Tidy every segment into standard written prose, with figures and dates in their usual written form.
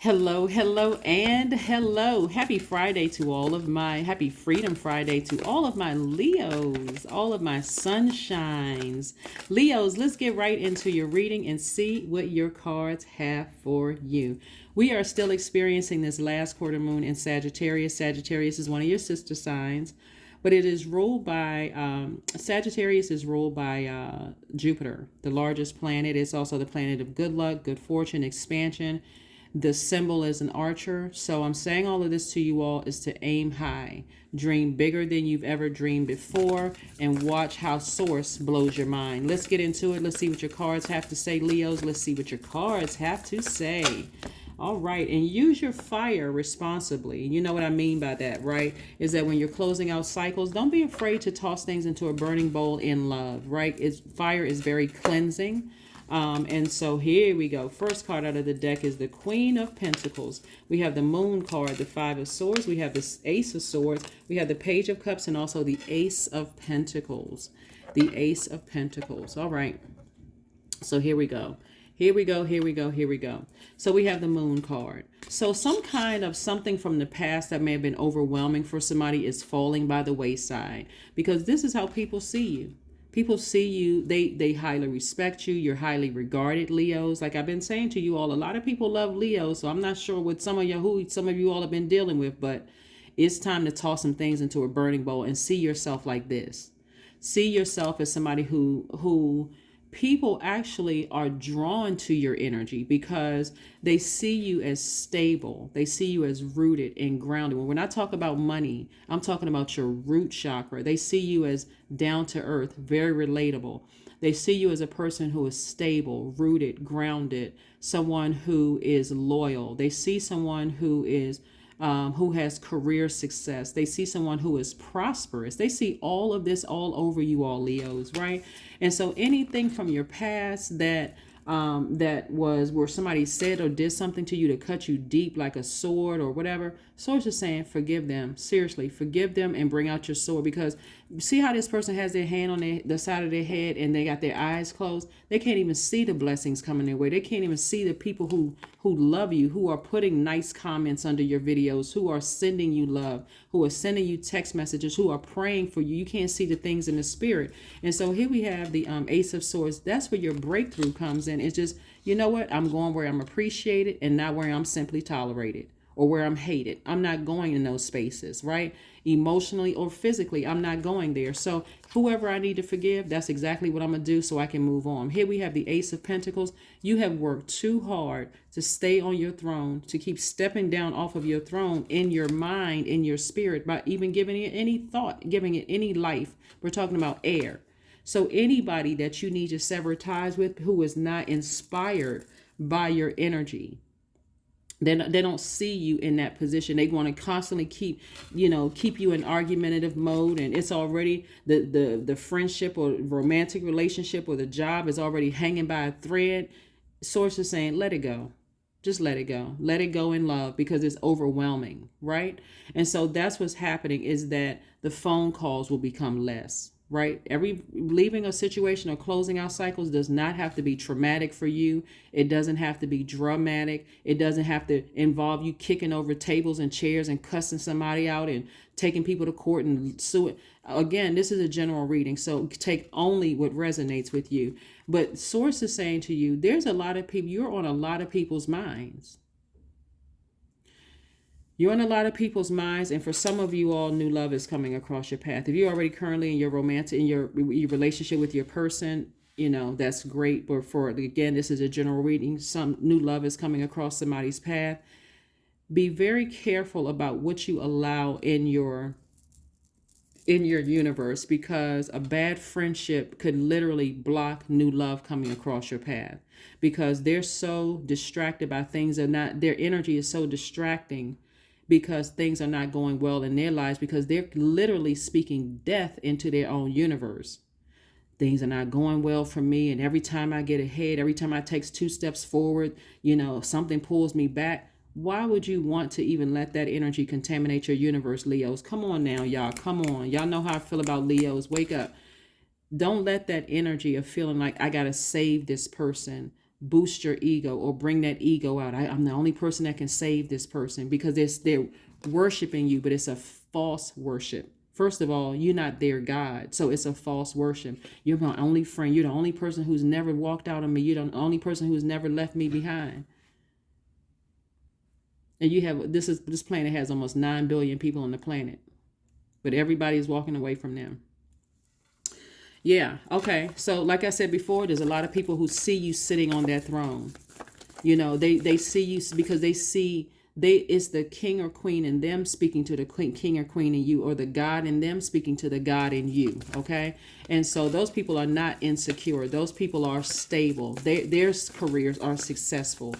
Hello, hello, and hello. Happy Freedom Friday to all of my Leos, all of my sunshines. Leos, let's get right into your reading and see what your cards have for you. We are still experiencing this last quarter moon in Sagittarius. Sagittarius is one of your sister signs, but it is ruled by Sagittarius is ruled by Jupiter, the largest planet. It's also the planet of good luck, good fortune, expansion. The symbol is an archer. So I'm saying all of this to you all is to aim high, dream bigger than you've ever dreamed before, and watch how source blows your mind. Let's get into it. Let's see what your cards have to say, Leos. Let's see what your cards have to say. All right, and use your fire responsibly. You know what I mean by that, right? Is that when you're closing out cycles, don't be afraid to toss things into a burning bowl in love, right? Fire is very cleansing. And so here we go. First card out of the deck is the Queen of Pentacles. We have the Moon card, the Five of Swords. We have the Ace of Swords. We have the Page of Cups and also the Ace of Pentacles. The Ace of Pentacles. All right. So here we go. Here we go, here we go, here we go. So we have the Moon card. So some kind of something from the past that may have been overwhelming for somebody is falling by the wayside, because this is how people see you. People see you, they highly respect you. You're highly regarded, Leos. Like I've been saying to you all, a lot of people love Leos. So I'm not sure what some of you all have been dealing with, but it's time to toss some things into a burning bowl and see yourself like this. See yourself as somebody who people actually are drawn to your energy because they see you as stable. They see you as rooted and grounded. When I talk about money, I'm talking about your root chakra. They see you as down to earth, very relatable. They see you as a person who is stable, rooted, grounded, someone who is loyal. They see someone who has career success. They see someone who is prosperous. They see all of this all over you all, Leos, right? And so anything from your past that was where somebody said or did something to you to cut you deep like a sword or whatever, Source is saying forgive them. Seriously, forgive them and bring out your sword, because see how this person has their hand on the side of their head and they got their eyes closed? They can't even see the blessings coming their way. They can't even see the people who love you, who are putting nice comments under your videos, who are sending you love, who are sending you text messages, who are praying for you. You can't see the things in the spirit. And so here we have the Ace of Swords. That's where your breakthrough comes in. It's just, you know what? I'm going where I'm appreciated and not where I'm simply tolerated or where I'm hated. I'm not going in those spaces, right? Emotionally or physically, I'm not going there. So whoever I need to forgive, that's exactly what I'm going to do so I can move on. Here we have the Ace of Pentacles. You have worked too hard to stay on your throne, to keep stepping down off of your throne in your mind, in your spirit, by even giving it any thought, giving it any life. We're talking about air. So anybody that you need to sever ties with who is not inspired by your energy, they don't see you in that position. They want to constantly keep you in argumentative mode, and it's already the friendship or romantic relationship or the job is already hanging by a thread. Source is saying, let it go. Just let it go. Let it go in love, because it's overwhelming, right? And so that's what's happening, is that the phone calls will become less. Right? Leaving a situation or closing out cycles does not have to be traumatic for you. It doesn't have to be dramatic. It doesn't have to involve you kicking over tables and chairs and cussing somebody out and taking people to court and suing. Again, this is a general reading, so take only what resonates with you. But Source is saying to you, there's a lot of people, you're on a lot of people's minds. You're in a lot of people's minds, and for some of you all, new love is coming across your path. If you're already currently in your your relationship with your person, that's great. But again, this is a general reading. Some new love is coming across somebody's path. Be very careful about what you allow in your universe, because a bad friendship could literally block new love coming across your path, because they're so distracted by things their energy is so distracting, because things are not going well in their lives, because they're literally speaking death into their own universe. Things are not going well for me, and every time I get ahead, every time I take 2 steps forward, something pulls me back. Why would you want to even let that energy contaminate your universe, Leos? Come on now, y'all. Come on. Y'all know how I feel about Leos. Wake up. Don't let that energy of feeling like I got to save this person boost your ego or bring that ego out. I'm the only person that can save this person, because they're worshiping you, but it's a false worship. First of all, you're not their God, so it's a false worship. You're my only friend. You're the only person who's never walked out on me. You're the only person who's never left me behind. And you have this planet has almost 9 billion people on the planet, but everybody is walking away from them. Yeah. Okay. So like I said before, there's a lot of people who see you sitting on that throne. They see you because they see it's the king or queen in them speaking to the king or queen in you, or the God in them speaking to the God in you. Okay. And so those people are not insecure. Those people are stable. Their careers are successful.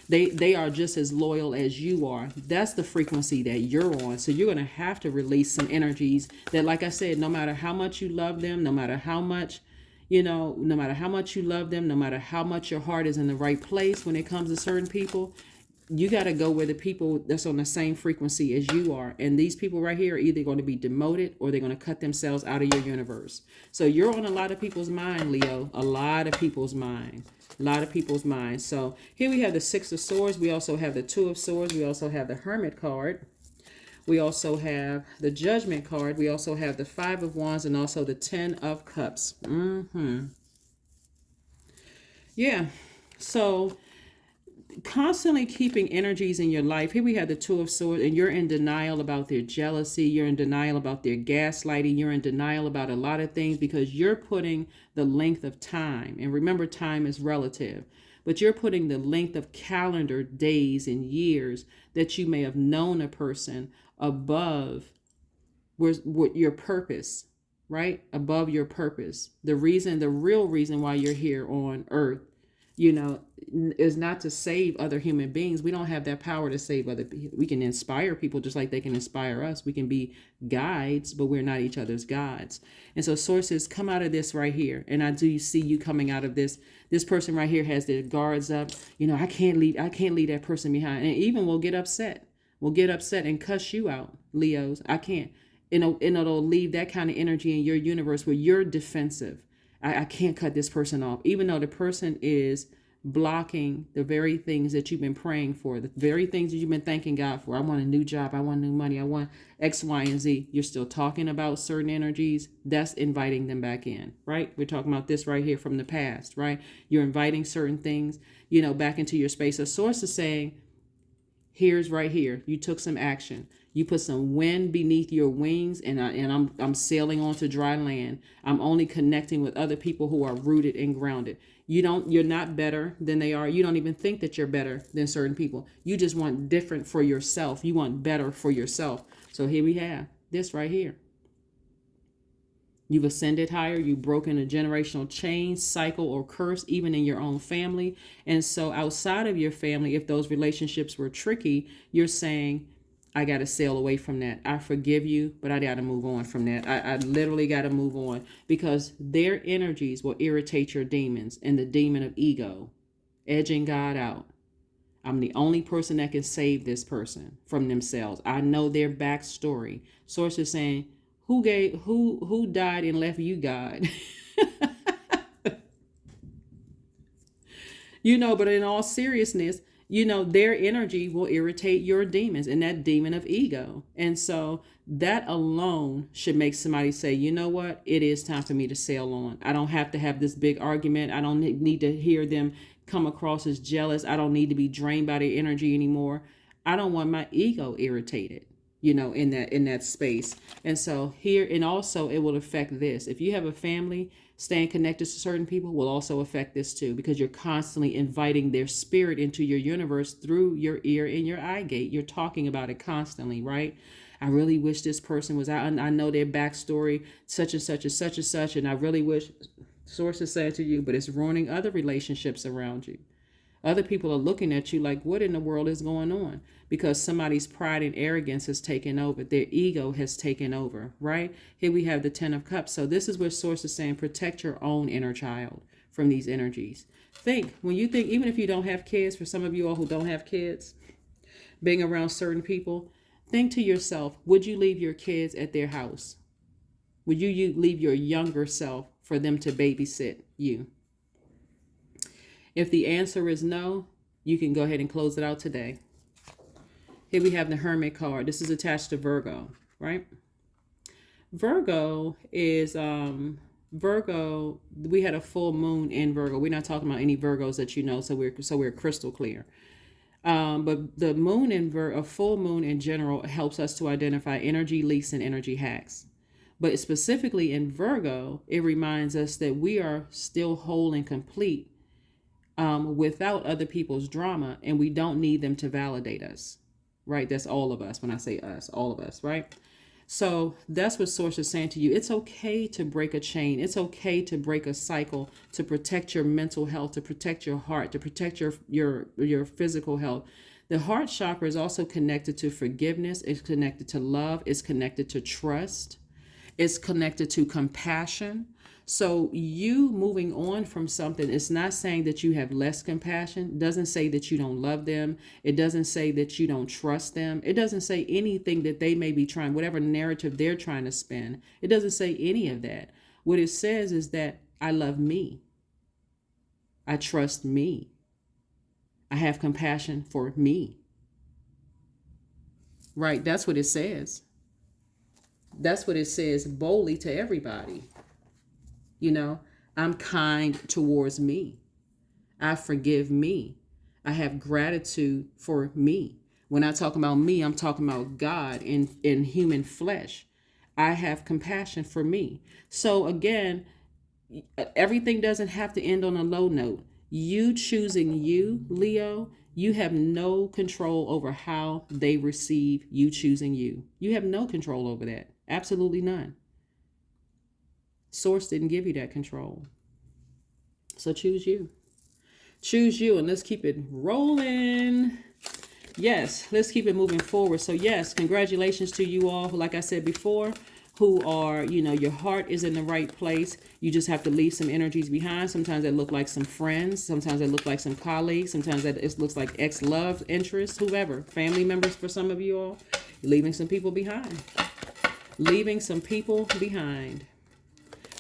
They are just as loyal as you are. That's the frequency that you're on. So you're going to have to release some energies that, like I said, no matter how much you love them, no matter how much, no matter how much you love them, no matter how much your heart is in the right place when it comes to certain people, you got to go where the people that's on the same frequency as you are. And these people right here are either going to be demoted or they're going to cut themselves out of your universe. So you're on a lot of people's mind, Leo, a lot of people's mind. A lot of people's minds. So here we have the Six of Swords. We also have the Two of Swords. We also have the Hermit card. We also have the Judgment card. We also have the Five of Wands and also the Ten of Cups. Yeah. So constantly keeping energies in your life. Here we have the Two of Swords, and you're in denial about their jealousy. You're in denial about their gaslighting. You're in denial about a lot of things because you're putting the length of time. And remember, time is relative. But you're putting the length of calendar days and years that you may have known a person above what your purpose, right? Above your purpose. The real reason why you're here on earth, is not to save other human beings. We don't have that power to save other people. We can inspire people just like they can inspire us. We can be guides, but we're not each other's gods. And so sources, come out of this right here. And I do see you coming out of this. This person right here has their guards up. I can't leave that person behind. And even will get upset. Will get upset and cuss you out, Leos. I can't. And it'll leave that kind of energy in your universe where you're defensive. I can't cut this person off, even though the person is blocking the very things that you've been praying for, the very things that you've been thanking God for. I want a new job. I want new money. I want X, Y, and Z. You're still talking about certain energies. That's inviting them back in, right? We're talking about this right here from the past, right? You're inviting certain things, back into your space. A source is saying, here's right here. You took some action. You put some wind beneath your wings, and I'm sailing onto dry land. I'm only connecting with other people who are rooted and grounded. You're not better than they are. You don't even think that you're better than certain people. You just want different for yourself. You want better for yourself. So here we have this right here. You've ascended higher. You've broken a generational chain, cycle, or curse, even in your own family. And so outside of your family, if those relationships were tricky, you're saying, I got to sail away from that. I forgive you, but I got to move on from that. I literally got to move on, because their energies will irritate your demons and the demon of ego, edging God out. I'm the only person that can save this person from themselves. I know their backstory. Sources saying, who died and left you, God? But in all seriousness, their energy will irritate your demons and that demon of ego. And so that alone should make somebody say, you know what? It is time for me to sail on. I don't have to have this big argument. I don't need to hear them come across as jealous. I don't need to be drained by their energy anymore. I don't want my ego irritated, in that space. And so here, and also it will affect this. If you have a family, staying connected to certain people will also affect this too, because you're constantly inviting their spirit into your universe through your ear and your eye gate. You're talking about it constantly, right? I really wish this person was out. I know their backstory, such and such and such and such, and I really wish, sources say to you, but it's ruining other relationships around you. Other people are looking at you like, what in the world is going on? Because somebody's pride and arrogance has taken over. Their ego has taken over, right? Here we have the Ten of Cups. So this is where Source is saying, protect your own inner child from these energies. When you think, even if you don't have kids, for some of you all who don't have kids, being around certain people, think to yourself, would you leave your kids at their house? Would you leave your younger self for them to babysit you? If the answer is no, you can go ahead and close it out today. Here we have the Hermit card. This is attached to Virgo, right? Virgo is Virgo. We had a full moon in Virgo. We're not talking about any Virgos that you know, so we're crystal clear. But the moon in a full moon in general helps us to identify energy leaks and energy hacks. But specifically in Virgo, it reminds us that we are still whole and complete without other people's drama, and we don't need them to validate us, right? That's all of us. When I say us, all of us, right? So that's what Source is saying to you. It's okay to break a chain. It's okay to break a cycle, to protect your mental health, to protect your heart, to protect your physical health. The heart chakra is also connected to forgiveness. It's connected to love. It's connected to trust. It's connected to compassion. So you moving on from something, it's not saying that you have less compassion. It doesn't say that you don't love them. It doesn't say that you don't trust them. It doesn't say anything that they may be trying, whatever narrative they're trying to spin. It doesn't say any of that. What it says is that I love me. I trust me. I have compassion for me. Right? That's what it says. That's what it says boldly to everybody. You know, I'm kind towards me. I forgive me. I have gratitude for me. When I talk about me, I'm talking about God in human flesh. I have compassion for me. So again, everything doesn't have to end on a low note. You choosing you, Leo, you have no control over how they receive you choosing you. You have no control over that. Absolutely none. Source didn't give you that control. So choose you. Choose you, and let's keep it rolling. Yes, let's keep it moving forward. So yes, congratulations to you all, like I said before, who are, your heart is in the right place. You just have to leave some energies behind. Sometimes they look like some friends. Sometimes they look like some colleagues. Sometimes it looks like ex-love interests, whoever. Family members for some of you all. Leaving some people behind. Leaving some people behind.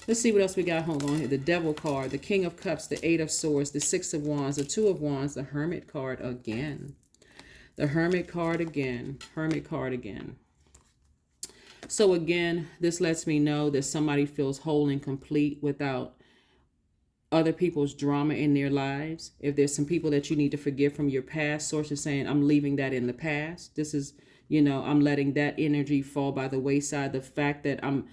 Let's see what else we got. Hold on here. The Devil card, the King of Cups, the Eight of Swords, the Six of Wands, the Two of Wands, the Hermit card again. The Hermit card again. Hermit card again. So again, this lets me know that somebody feels whole and complete without other people's drama in their lives. If there's some people that you need to forgive from your past, Source is saying, I'm leaving that in the past. This is, I'm letting that energy fall by the wayside. The fact that I'm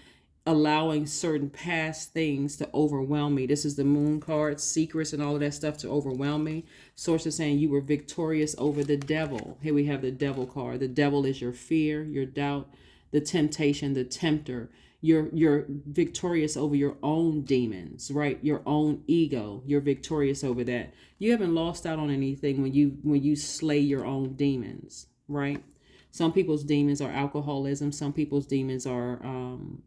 allowing certain past things to overwhelm me. This is the Moon card, secrets and all of that stuff to overwhelm me. Source is saying you were victorious over the devil. Here we have the Devil card. The devil is your fear, your doubt, the temptation, the tempter. You're victorious over your own demons, right? Your own ego. You're victorious over that. You haven't lost out on anything when you slay your own demons, right? Some people's demons are alcoholism. Some people's demons are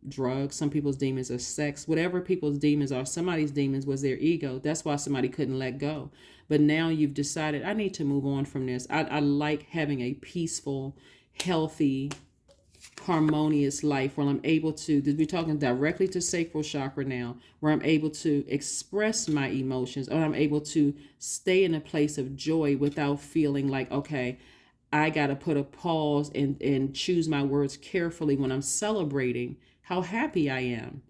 drugs. Some people's demons are sex. Whatever people's demons are, somebody's demons was their ego. That's why somebody couldn't let go. But now you've decided, I need to move on from this. I like having a peaceful, healthy, harmonious life where I'm able to, we're talking directly to sacral chakra now, where I'm able to express my emotions, or I'm able to stay in a place of joy without feeling like, okay, I got to put a pause and choose my words carefully when I'm celebrating how happy I am.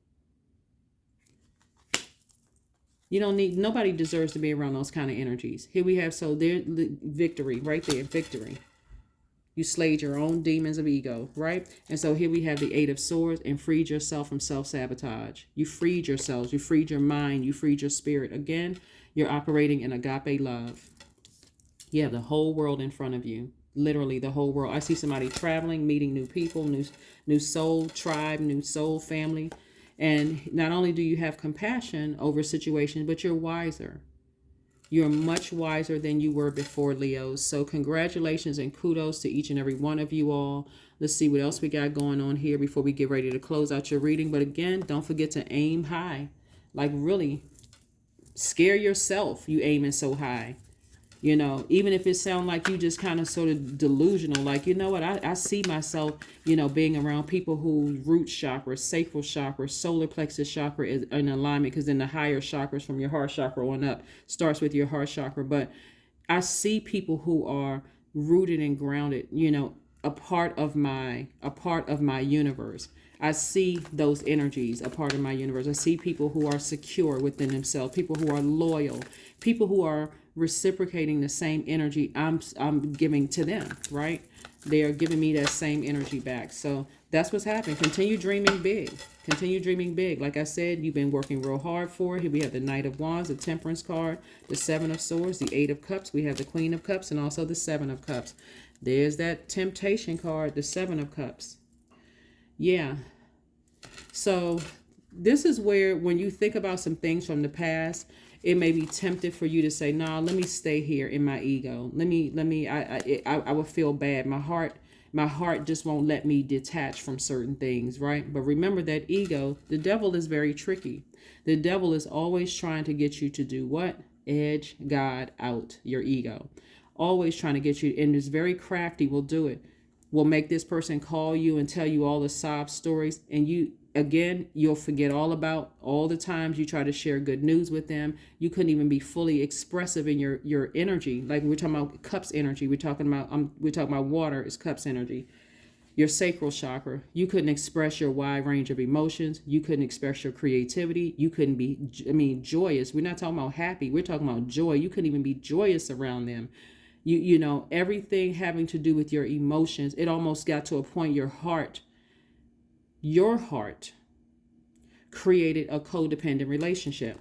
Nobody deserves to be around those kind of energies. Here we have, so there, victory, right there, victory. You slayed your own demons of ego, right? And so here we have the Eight of Swords and freed yourself from self-sabotage. You freed yourselves. You freed your mind. You freed your spirit. Again, you're operating in agape love. You have the whole world in front of you. Literally the whole world. I see somebody traveling, meeting new people, new soul tribe, new soul family. And not only do you have compassion over situations, but you're wiser. You're much wiser than you were before, Leos. So congratulations and kudos to each and every one of you all. Let's see what else we got going on here before we get ready to close out your reading. But again, don't forget to aim high. Like really scare yourself, you aiming so high. You know, even if it sounds like you just kind of sort of delusional, like, you know what, I see myself, you know, being around people who root chakra, sacral chakra, solar plexus chakra is in alignment, because then the higher chakras from your heart chakra on up starts with your heart chakra. But I see people who are rooted and grounded, you know, a part of my universe. I see those energies a part of my universe. I see people who are secure within themselves, people who are loyal, people who are reciprocating the same energy I'm giving to them, right? They are giving me that same energy back. So that's what's happening. Continue dreaming big. Continue dreaming big. Like I said, you've been working real hard for it. Here we have the Knight of Wands, the Temperance card, the Seven of Swords, the Eight of Cups. We have the Queen of Cups and also the Seven of Cups. There's that Temptation card, the Seven of Cups. Yeah. So this is where, when you think about some things from the past, it may be tempted for you to say, nah, let me stay here in my ego. I will feel bad. My heart just won't let me detach from certain things, right? But remember that ego, the devil is very tricky. The devil is always trying to get you to do what? Edge God out, your ego. Always trying to get you, and is very crafty, will do it. Will make this person call you and tell you all the sob stories, and you'll forget all about all the times you try to share good news with them. You couldn't even be fully expressive in your energy. Like we're talking about cups energy. We're talking about water is cups energy. Your sacral chakra, you couldn't express your wide range of emotions. You couldn't express your creativity. You couldn't be, joyous. We're not talking about happy. We're talking about joy. You couldn't even be joyous around them. You know, everything having to do with your emotions, it almost got to a point your heart created a codependent relationship.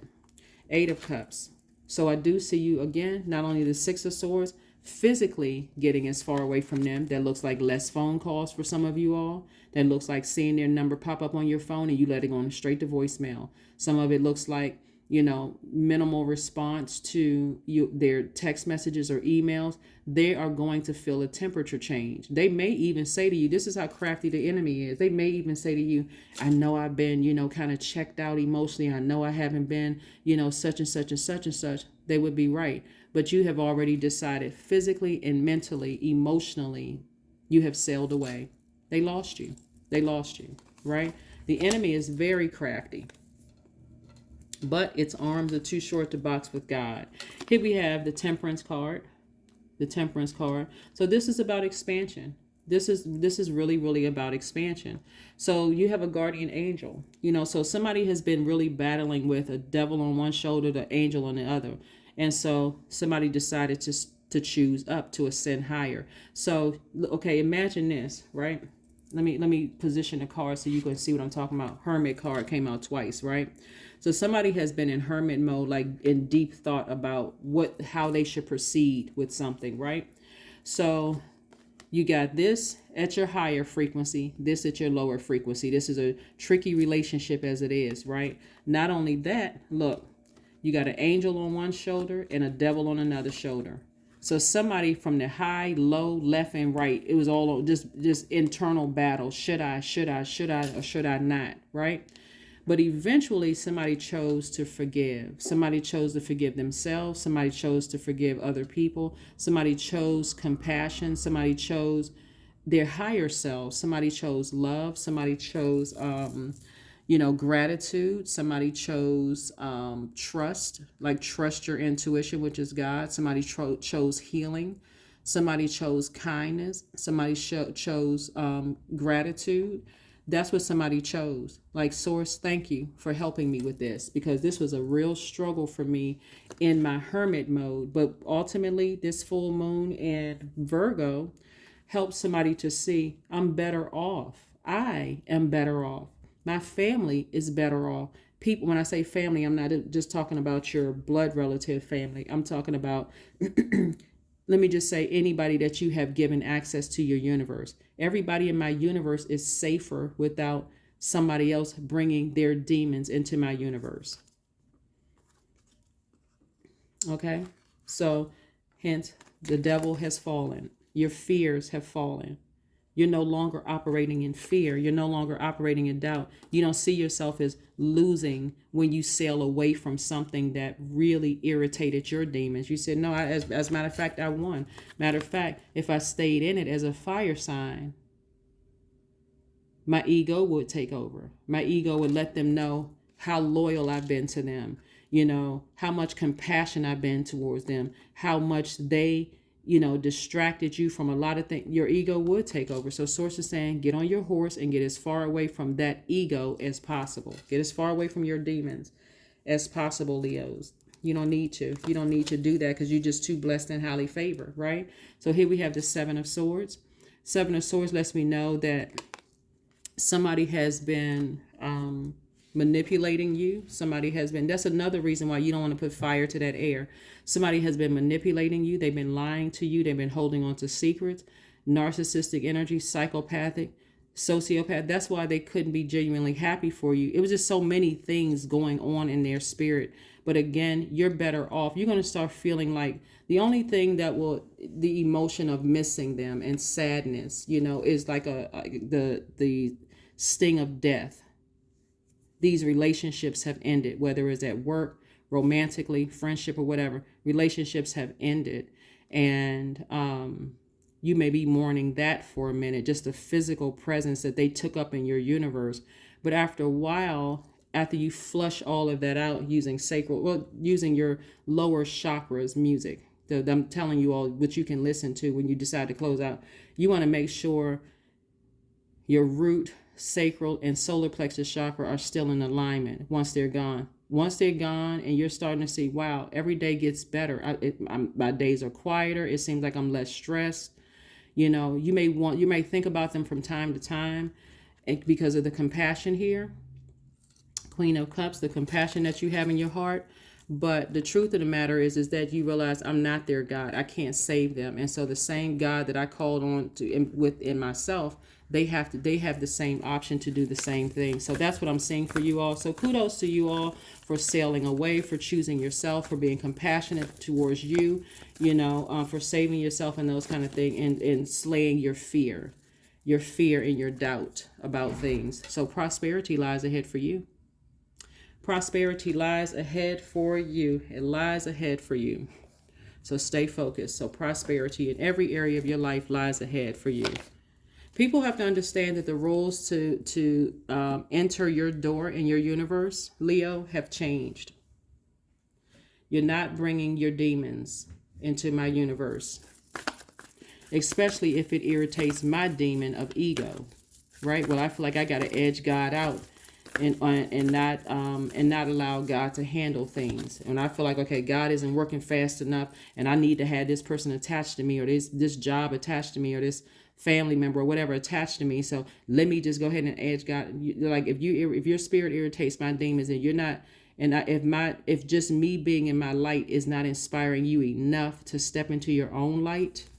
Eight of Cups. So I do see you again, not only the Six of Swords, physically getting as far away from them. That looks like less phone calls for some of you all. That looks like seeing their number pop up on your phone and you let it go straight to voicemail. Some of it looks like, you know, minimal response to their text messages or emails. They are going to feel a temperature change. They may even say to you, this is how crafty the enemy is. They may even say to you, I know I've been, you know, kind of checked out emotionally. I know I haven't been, you know, such and such and such and such. They would be right. But you have already decided physically and mentally, emotionally, you have sailed away. They lost you. They lost you, right? The enemy is very crafty, but its arms are too short to box with God. Here we have the Temperance card. The Temperance card. So this is about expansion. This is really, really about expansion. So you have a guardian angel. You know, so somebody has been really battling with a devil on one shoulder, the angel on the other. And so somebody decided to choose up, to ascend higher. So, okay, imagine this, right? Let me position the card so you can see what I'm talking about. Hermit card came out twice, right? So somebody has been in hermit mode, like in deep thought about how they should proceed with something, right? So you got this at your higher frequency, this at your lower frequency. This is a tricky relationship as it is, right? Not only that, look, you got an angel on one shoulder and a devil on another shoulder. So somebody from the high, low, left, and right, it was all just internal battle. Should I, or should I not, right? But eventually somebody chose to forgive. Somebody chose to forgive themselves. Somebody chose to forgive other people. Somebody chose compassion. Somebody chose their higher self. Somebody chose love. Somebody chose, gratitude. Somebody chose trust, like trust your intuition, which is God. Somebody chose healing. Somebody chose kindness. Somebody chose gratitude. That's what somebody chose. Like, Source, thank you for helping me with this, because this was a real struggle for me in my hermit mode. But ultimately, this full moon and Virgo helped somebody to see I'm better off. I am better off. My family is better off. People, when I say family, I'm not just talking about your blood relative family. I'm talking about let me just say, anybody that you have given access to your universe. Everybody in my universe is safer without somebody else bringing their demons into my universe. Okay? So, hence, the devil has fallen. Your fears have fallen. You're no longer operating in fear. You're no longer operating in doubt. You don't see yourself as losing when you sail away from something that really irritated your demons. You said, no, as a matter of fact, I won. Matter of fact, if I stayed in it as a fire sign, my ego would take over. My ego would let them know how loyal I've been to them, how much compassion I've been towards them, how much they, distracted you from a lot of things. Your ego would take over. So Source is saying, get on your horse and get as far away from that ego as possible. Get as far away from your demons as possible, Leos. You don't need to. You don't need to do that because you're just too blessed and highly favored, right? So here we have the Seven of Swords. Seven of Swords lets me know that somebody has been manipulating you. That's another reason why you don't want to put fire to that air. Somebody has been manipulating you. They've been lying to you. They've been holding on to secrets, narcissistic energy, psychopathic, sociopath. That's why they couldn't be genuinely happy for you. It was just so many things going on in their spirit. But again, you're better off. You're going to start feeling like the only thing the emotion of missing them and sadness, is like the sting of death. These relationships have ended, whether it's at work, romantically, friendship, or whatever. Relationships have ended. And you may be mourning that for a minute, just the physical presence that they took up in your universe. But after a while, after you flush all of that out using using your lower chakras music, I'm telling you all what you can listen to when you decide to close out. You want to make sure your root, sacral, and solar plexus chakra are still in alignment once they're gone. Once they're gone and you're starting to see, wow, every day gets better. My days are quieter. It seems like I'm less stressed. You may think about them from time to time because of the compassion here. Queen of Cups, the compassion that you have in your heart. But the truth of the matter is that you realize I'm not their God. I can't save them. And so the same God that I called on to within myself, they have the same option to do the same thing. So that's what I'm saying for you all. So kudos to you all for sailing away, for choosing yourself, for being compassionate towards you, for saving yourself and those kind of things, and slaying your fear and your doubt about things. So prosperity lies ahead for you. Prosperity lies ahead for you. It lies ahead for you. So stay focused. So prosperity in every area of your life lies ahead for you. People have to understand that the rules to enter your door in your universe, Leo, have changed. You're not bringing your demons into my universe, especially if it irritates my demon of ego, right? Well, I feel like I got to edge God out and not allow God to handle things. And I feel like, okay, God isn't working fast enough, and I need to have this person attached to me, or this job attached to me, or this family member or whatever attached to me. So let me just go ahead and edge God. Like if your spirit irritates my demons, and you're not, and if just me being in my light is not inspiring you enough to step into your own light,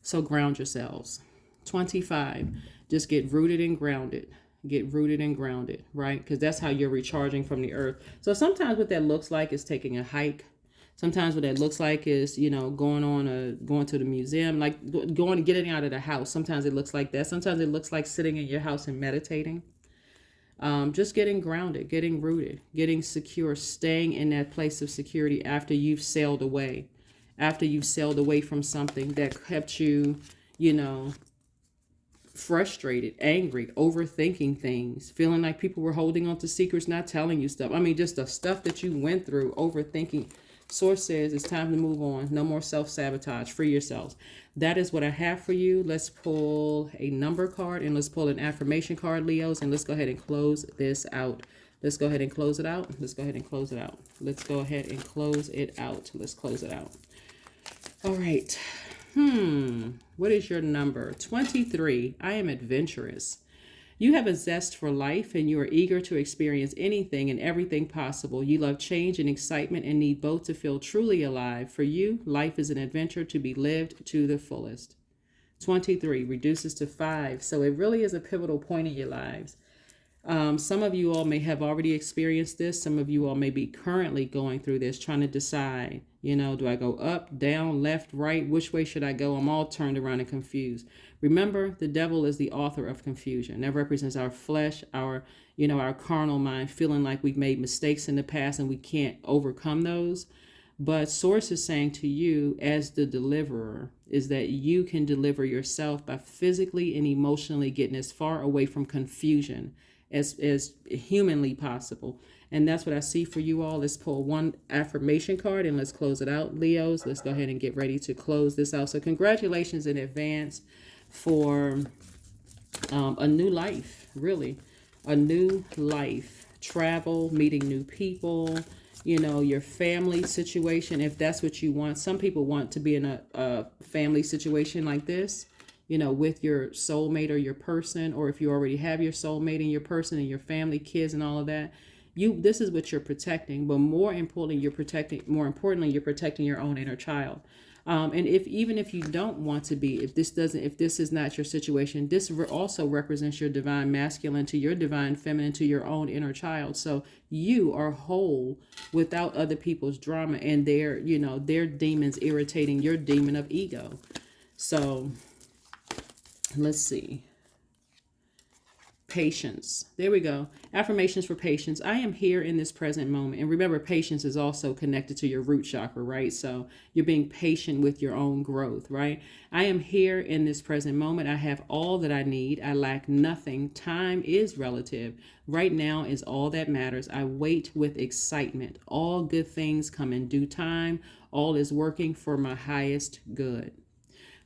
so ground yourselves. 25. Just get rooted and grounded. Get rooted and grounded, right? Because that's how you're recharging from the earth. So sometimes what that looks like is taking a hike. Sometimes what that looks like is, going to the museum, like getting out of the house. Sometimes it looks like that. Sometimes it looks like sitting in your house and meditating. Just getting grounded, getting rooted, getting secure, staying in that place of security after you've sailed away. After you've sailed away from something that kept you, frustrated, angry, overthinking things, feeling like people were holding on to secrets, not telling you stuff. I mean, just the stuff that you went through, overthinking. Source says it's time to move on. No more self-sabotage. Free yourselves. That is what I have for you. Let's pull a number card and let's pull an affirmation card, Leos, and let's go ahead and close this out. Let's go ahead and close it out. Let's go ahead and close it out. Let's go ahead and close it out. Let's close it out. All right. What is your number? 23. I am adventurous. You have a zest for life and you are eager to experience anything and everything possible. You love change and excitement and need both to feel truly alive. For you, life is an adventure to be lived to the fullest. 23 reduces to 5. So it really is a pivotal point in your lives. Some of you all may have already experienced this. Some of you all may be currently going through this, trying to decide, do I go up, down, left, right? Which way should I go? I'm all turned around and confused. Remember, the devil is the author of confusion. That represents our flesh, our carnal mind, feeling like we've made mistakes in the past and we can't overcome those. But Source is saying to you, as the deliverer, is that you can deliver yourself by physically and emotionally getting as far away from confusion as humanly possible. And that's what I see for you all. Let's pull one affirmation card and let's close it out, Leos. Let's go ahead and get ready to close this out. So congratulations in advance for a new life, really. A new life. Travel, meeting new people, your family situation, if that's what you want. Some people want to be in a family situation like this, with your soulmate or your person, or if you already have your soulmate and your person and your family, kids and all of that. This is what you're protecting, but more importantly, you're protecting your own inner child. And even if you don't want to be, if this is not your situation, this also represents your divine masculine to your divine feminine to your own inner child. So you are whole without other people's drama and their demons irritating your demon of ego. So let's see. Patience. There we go. Affirmations for patience. I am here in this present moment. And remember, patience is also connected to your root chakra, right? So you're being patient with your own growth, right? I am here in this present moment. I have all that I need. I lack nothing. Time is relative. Right now is all that matters. I wait with excitement. All good things come in due time. All is working for my highest good.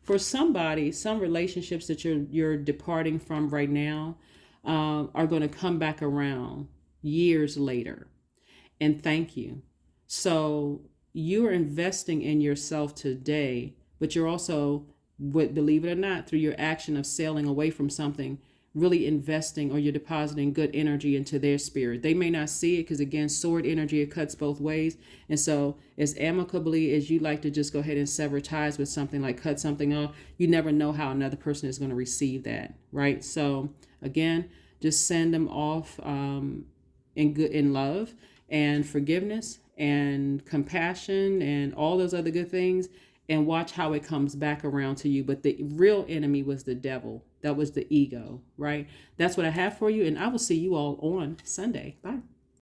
For somebody, some relationships that you're departing from right now, are going to come back around years later and thank you. So you're investing in yourself today, but you're also, believe it or not, through your action of sailing away from something, really investing, or you're depositing good energy into their spirit. They may not see it because, again, sword energy, it cuts both ways. And so as amicably as you like to just go ahead and sever ties with something, like cut something off, you never know how another person is going to receive that, right? So again, just send them off in love and forgiveness and compassion and all those other good things, and watch how it comes back around to you. But the real enemy was the devil. That was the ego, right? That's what I have for you, and I will see you all on Sunday. Bye.